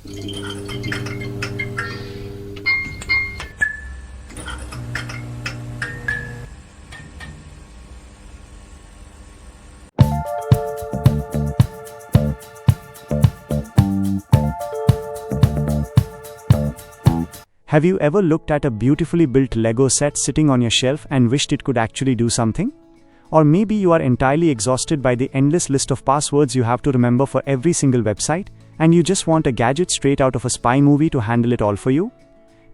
Have you ever looked at a beautifully built Lego set sitting on your shelf and wished it could actually do something? Or maybe you are entirely exhausted by the endless list of passwords you have to remember for every single website, and you just want a gadget straight out of a spy movie to handle it all for you?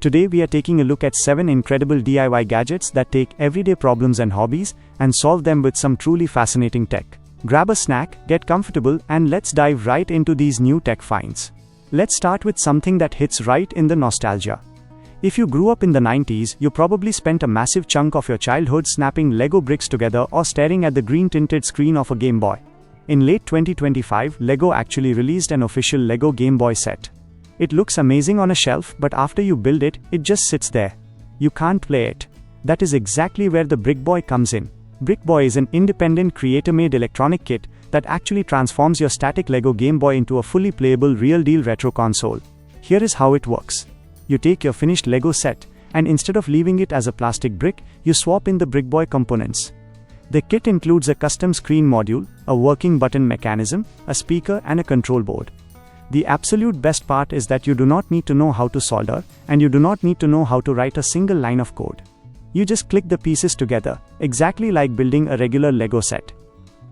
Today we are taking a look at 7 incredible DIY gadgets that take everyday problems and hobbies and solve them with some truly fascinating tech. Grab a snack, get comfortable, and let's dive right into these new tech finds. Let's start with something that hits right in the nostalgia. If you grew up in the 90s, you probably spent a massive chunk of your childhood snapping Lego bricks together or staring at the green-tinted screen of a Game Boy. In late 2025, Lego actually released an official Lego Game Boy set. It looks amazing on a shelf, but after you build it, it just sits there. You can't play it. That is exactly where the Brick Boy comes in. Brick Boy is an independent creator-made electronic kit that actually transforms your static Lego Game Boy into a fully playable real-deal retro console. Here is how it works. You take your finished Lego set, and instead of leaving it as a plastic brick, you swap in the Brick Boy components. The kit includes a custom screen module, a working button mechanism, a speaker, and a control board. The absolute best part is that you do not need to know how to solder, and you do not need to know how to write a single line of code. You just click the pieces together, exactly like building a regular Lego set.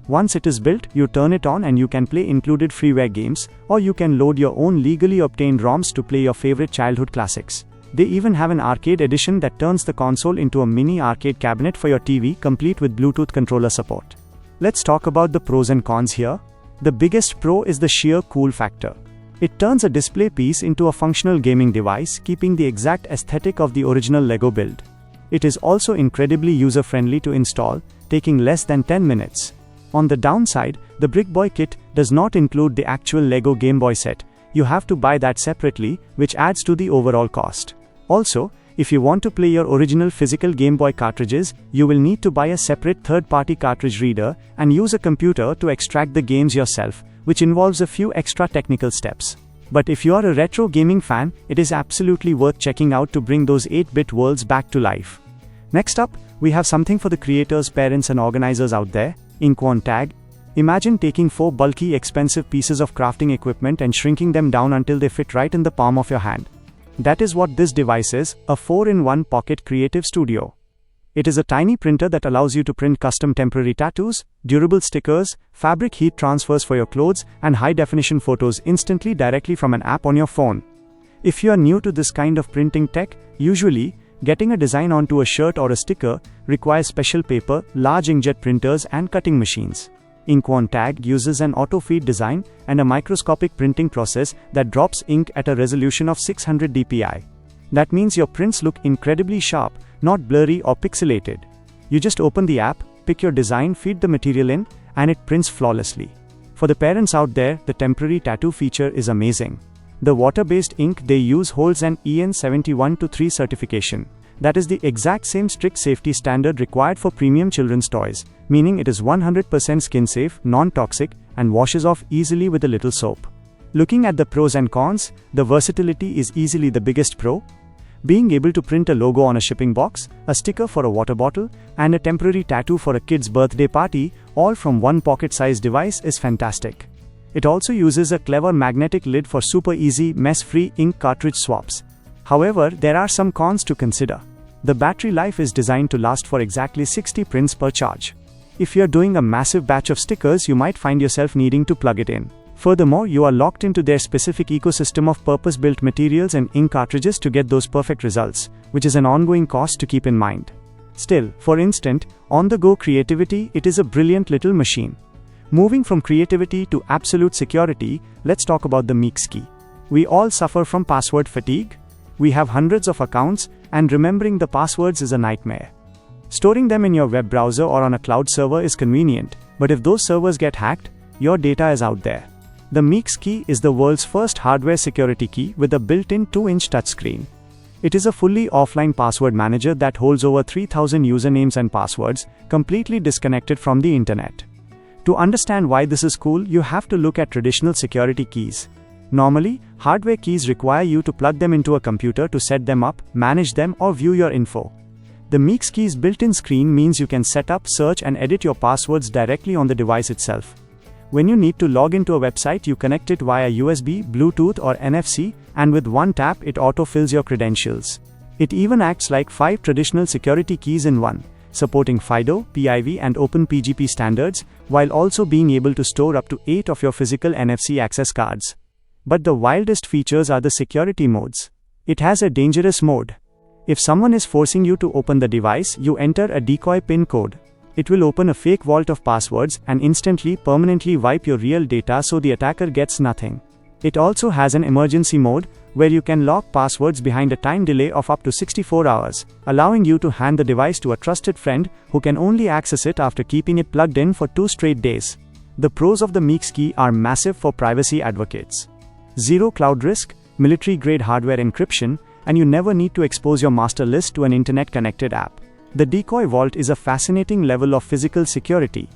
Once it is built, you turn it on and you can play included freeware games, or you can load your own legally obtained ROMs to play your favorite childhood classics. They even have an arcade edition that turns the console into a mini arcade cabinet for your TV, complete with Bluetooth controller support. Let's talk about the pros and cons here. The biggest pro is the sheer cool factor. It turns a display piece into a functional gaming device, keeping the exact aesthetic of the original Lego build. It is also incredibly user-friendly to install, taking less than 10 minutes. On the downside, the Brick Boy kit does not include the actual Lego Game Boy set. You have to buy that separately, which adds to the overall cost. Also, if you want to play your original physical Game Boy cartridges, you will need to buy a separate third-party cartridge reader and use a computer to extract the games yourself, which involves a few extra technical steps. But if you are a retro gaming fan, it is absolutely worth checking out to bring those 8-bit worlds back to life. Next up, we have something for the creators, parents, and organizers out there. Inkwon Tag. Imagine taking 4 bulky, expensive pieces of crafting equipment and shrinking them down until they fit right in the palm of your hand. That is what this device is, a 4-in-1 pocket creative studio. It is a tiny printer that allows you to print custom temporary tattoos, durable stickers, fabric heat transfers for your clothes, and high-definition photos instantly directly from an app on your phone. If you are new to this kind of printing tech, usually, getting a design onto a shirt or a sticker requires special paper, large inkjet printers, and cutting machines. Inkwon Tag uses an auto-feed design and a microscopic printing process that drops ink at a resolution of 600 dpi. That means your prints look incredibly sharp, not blurry or pixelated. You just open the app, pick your design, feed the material in, and it prints flawlessly. For the parents out there, the temporary tattoo feature is amazing. The water-based ink they use holds an EN 71-3 certification. That is the exact same strict safety standard required for premium children's toys, meaning it is 100% skin-safe, non-toxic, and washes off easily with a little soap. Looking at the pros and cons, the versatility is easily the biggest pro. Being able to print a logo on a shipping box, a sticker for a water bottle, and a temporary tattoo for a kid's birthday party, all from one pocket-sized device, is fantastic. It also uses a clever magnetic lid for super easy, mess-free ink cartridge swaps. However, there are some cons to consider. The battery life is designed to last for exactly 60 prints per charge. If you're doing a massive batch of stickers, you might find yourself needing to plug it in. Furthermore, you are locked into their specific ecosystem of purpose-built materials and ink cartridges to get those perfect results, which is an ongoing cost to keep in mind. Still, for instance, on-the-go creativity, it is a brilliant little machine. Moving from creativity to absolute security, let's talk about the Meeks Key. We all suffer from password fatigue. We have hundreds of accounts, and remembering the passwords is a nightmare. Storing them in your web browser or on a cloud server is convenient, but if those servers get hacked, your data is out there. The Meeks Key is the world's first hardware security key with a built-in 2-inch touchscreen. It is a fully offline password manager that holds over 3,000 usernames and passwords, completely disconnected from the internet. To understand why this is cool, you have to look at traditional security keys. Normally, hardware keys require you to plug them into a computer to set them up, manage them, or view your info. The Meeks Key's built-in screen means you can set up, search, and edit your passwords directly on the device itself. When you need to log into a website, you connect it via USB, Bluetooth, or NFC, and with one tap, it auto-fills your credentials. It even acts like 5 traditional security keys in one, supporting FIDO, PIV, and OpenPGP standards, while also being able to store up to 8 of your physical NFC access cards. But the wildest features are the security modes. It has a dangerous mode. If someone is forcing you to open the device, you enter a decoy PIN code. It will open a fake vault of passwords and instantly, permanently wipe your real data so the attacker gets nothing. It also has an emergency mode, where you can lock passwords behind a time delay of up to 64 hours, allowing you to hand the device to a trusted friend who can only access it after keeping it plugged in for 2 straight days. The pros of the Meeks Key are massive for privacy advocates. Zero cloud risk, military-grade hardware encryption, and you never need to expose your master list to an internet-connected app. The decoy vault is a fascinating level of physical security.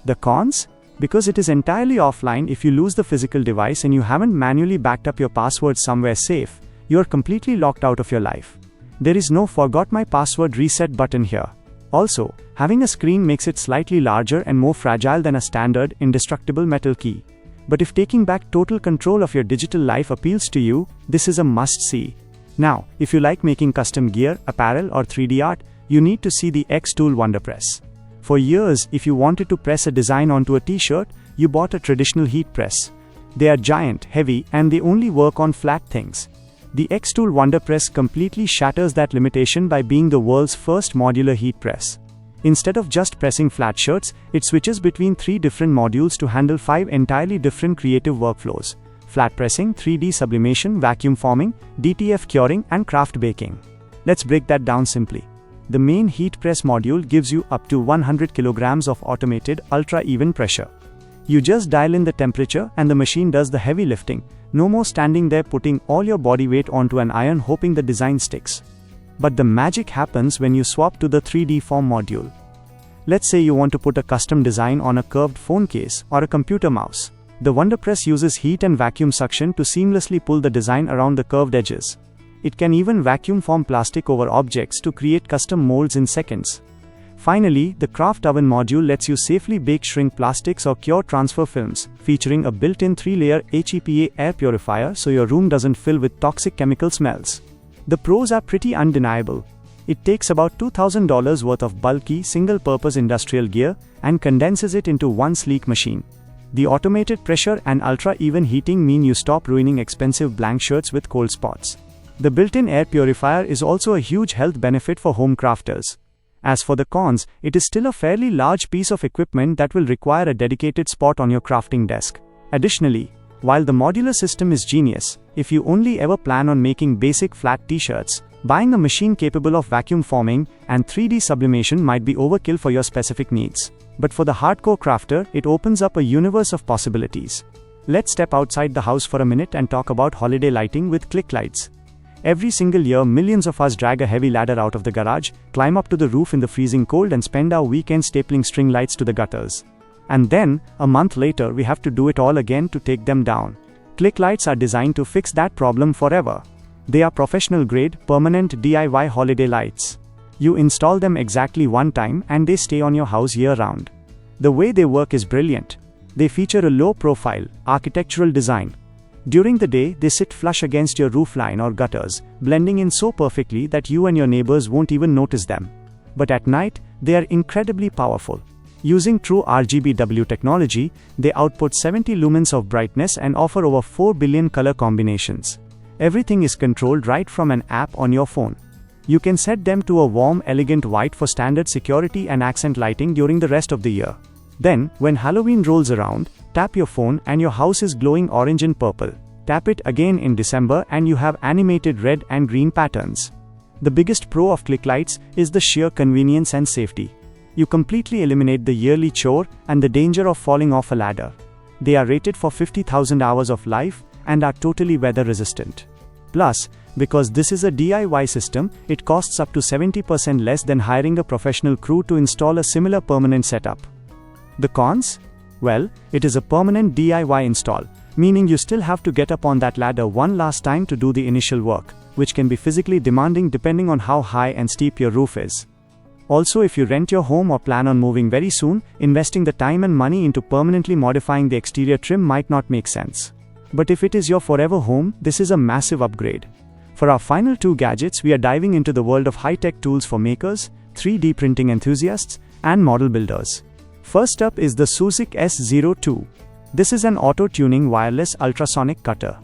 The cons? Because it is entirely offline, if you lose the physical device and you haven't manually backed up your passwords somewhere safe, you are completely locked out of your life. There is no forgot my password reset button here. Also, having a screen makes it slightly larger and more fragile than a standard, indestructible metal key. But if taking back total control of your digital life appeals to you, this is a must-see. Now, if you like making custom gear, apparel, or 3D art, you need to see the xTool Wonderpress. For years, if you wanted to press a design onto a t-shirt, you bought a traditional heat press. They are giant, heavy, and they only work on flat things. The xTool Wonderpress completely shatters that limitation by being the world's first modular heat press. Instead of just pressing flat shirts, it switches between 3 different modules to handle 5 entirely different creative workflows: flat pressing, 3D sublimation, vacuum forming, DTF curing, and craft baking. Let's break that down simply. The main heat press module gives you up to 100 kilograms of automated, ultra-even pressure. You just dial in the temperature and the machine does the heavy lifting. No more standing there putting all your body weight onto an iron hoping the design sticks. But the magic happens when you swap to the 3D form module. Let's say you want to put a custom design on a curved phone case or a computer mouse. The Wonderpress uses heat and vacuum suction to seamlessly pull the design around the curved edges. It can even vacuum form plastic over objects to create custom molds in seconds. Finally, the craft oven module lets you safely bake, shrink plastics, or cure transfer films, featuring a built-in 3-layer HEPA air purifier so your room doesn't fill with toxic chemical smells. The pros are pretty undeniable. It takes about $2,000 worth of bulky, single-purpose industrial gear and condenses it into one sleek machine. The automated pressure and ultra-even heating mean you stop ruining expensive blank shirts with cold spots. The built-in air purifier is also a huge health benefit for home crafters. As for the cons, it is still a fairly large piece of equipment that will require a dedicated spot on your crafting desk. Additionally, while the modular system is genius, if you only ever plan on making basic flat t-shirts, buying a machine capable of vacuum forming and 3D sublimation might be overkill for your specific needs. But for the hardcore crafter, it opens up a universe of possibilities. Let's step outside the house for a minute and talk about holiday lighting with click lights. Every single year, millions of us drag a heavy ladder out of the garage, climb up to the roof in the freezing cold, and spend our weekend stapling string lights to the gutters. And then, a month later, we have to do it all again to take them down. Click lights are designed to fix that problem forever. They are professional-grade, permanent DIY holiday lights. You install them exactly one time and they stay on your house year-round. The way they work is brilliant. They feature a low-profile, architectural design. During the day, they sit flush against your roofline or gutters, blending in so perfectly that you and your neighbors won't even notice them. But at night, they are incredibly powerful. Using true RGBW technology, they output 70 lumens of brightness and offer over 4 billion color combinations. Everything is controlled right from an app on your phone. You can set them to a warm, elegant white for standard security and accent lighting during the rest of the year. Then, when Halloween rolls around, tap your phone and your house is glowing orange and purple. Tap it again in December and you have animated red and green patterns. The biggest pro of click lights is the sheer convenience and safety. You completely eliminate the yearly chore and the danger of falling off a ladder. They are rated for 50,000 hours of life and are totally weather resistant. Plus, because this is a DIY system, it costs up to 70% less than hiring a professional crew to install a similar permanent setup. The cons? Well, it is a permanent DIY install, meaning you still have to get up on that ladder one last time to do the initial work, which can be physically demanding depending on how high and steep your roof is. Also, if you rent your home or plan on moving very soon, investing the time and money into permanently modifying the exterior trim might not make sense. But if it is your forever home, this is a massive upgrade. For our final two gadgets, we are diving into the world of high-tech tools for makers, 3D printing enthusiasts, and model builders. First up is the Susi S02. This is an auto-tuning wireless ultrasonic cutter.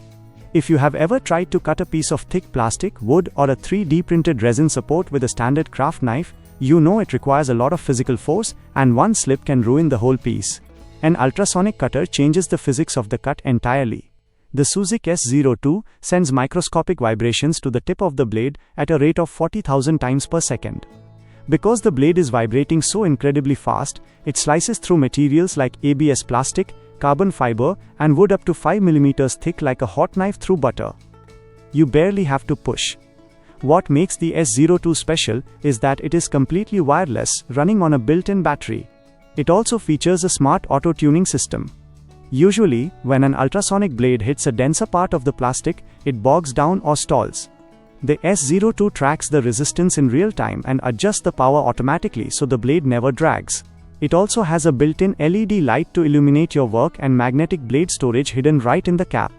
If you have ever tried to cut a piece of thick plastic, wood, or a 3D printed resin support with a standard craft knife, you know it requires a lot of physical force, and one slip can ruin the whole piece. An ultrasonic cutter changes the physics of the cut entirely. The Susi S02 sends microscopic vibrations to the tip of the blade at a rate of 40,000 times per second. Because the blade is vibrating so incredibly fast, it slices through materials like ABS plastic, carbon fiber, and wood up to 5 mm thick like a hot knife through butter. You barely have to push. What makes the S02 special is that it is completely wireless, running on a built-in battery. It also features a smart auto-tuning system. Usually, when an ultrasonic blade hits a denser part of the plastic, it bogs down or stalls. The S02 tracks the resistance in real time and adjusts the power automatically so the blade never drags. It also has a built-in LED light to illuminate your work and magnetic blade storage hidden right in the cap.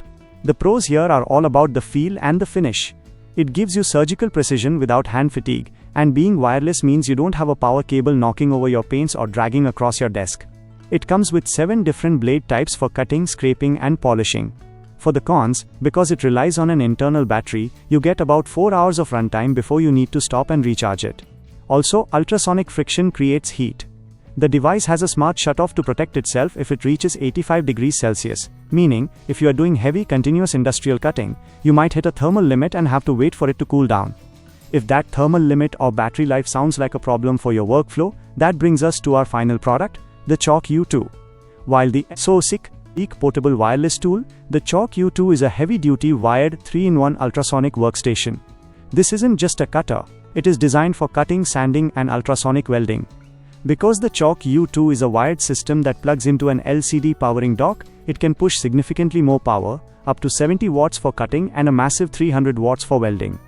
The pros here are all about the feel and the finish. It gives you surgical precision without hand fatigue, and being wireless means you don't have a power cable knocking over your paints or dragging across your desk. It comes with 7 different blade types for cutting, scraping, and polishing. For the cons, because it relies on an internal battery, you get about 4 hours of runtime before you need to stop and recharge it. Also, ultrasonic friction creates heat. The device has a smart shutoff to protect itself if it reaches 85 degrees Celsius, meaning, if you are doing heavy continuous industrial cutting, you might hit a thermal limit and have to wait for it to cool down. If that thermal limit or battery life sounds like a problem for your workflow, that brings us to our final product, the Chalk U2. While the Susi portable wireless tool, the Chalk U2 is a heavy-duty wired 3-in-1 ultrasonic workstation. This isn't just a cutter, it is designed for cutting, sanding, and ultrasonic welding. Because the Chalk U2 is a wired system that plugs into an LCD powering dock, it can push significantly more power, up to 70 watts for cutting and a massive 300 watts for welding.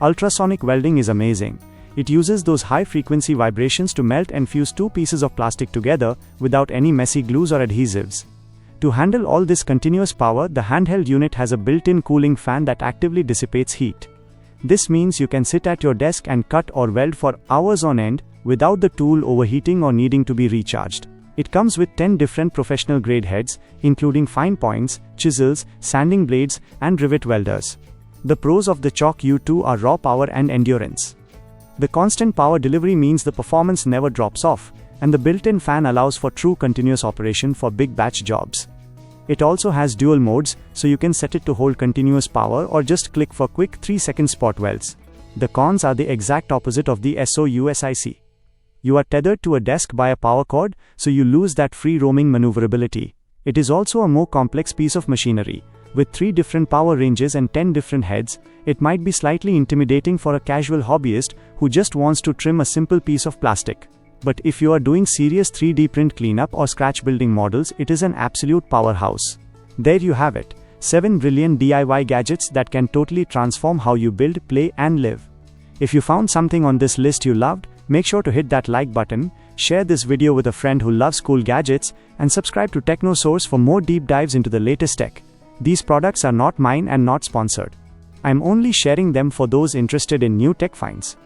Ultrasonic welding is amazing. It uses those high-frequency vibrations to melt and fuse two pieces of plastic together without any messy glues or adhesives. To handle all this continuous power, the handheld unit has a built-in cooling fan that actively dissipates heat. This means you can sit at your desk and cut or weld for hours on end without the tool overheating or needing to be recharged. It comes with 10 different professional-grade heads, including fine points, chisels, sanding blades, and rivet welders. The pros of the Chalk U2 are raw power and endurance. The constant power delivery means the performance never drops off, and the built-in fan allows for true continuous operation for big batch jobs. It also has dual modes, so you can set it to hold continuous power or just click for quick 3-second spot welds. The cons are the exact opposite of the Susi. You are tethered to a desk by a power cord, so you lose that free-roaming maneuverability. It is also a more complex piece of machinery. With 3 different power ranges and 10 different heads, it might be slightly intimidating for a casual hobbyist who just wants to trim a simple piece of plastic. But if you are doing serious 3D print cleanup or scratch building models, it is an absolute powerhouse. There you have it, 7 brilliant DIY gadgets that can totally transform how you build, play, and live. If you found something on this list you loved, make sure to hit that like button, share this video with a friend who loves cool gadgets, and subscribe to Techno Source for more deep dives into the latest tech. These products are not mine and not sponsored. I'm only sharing them for those interested in new tech finds.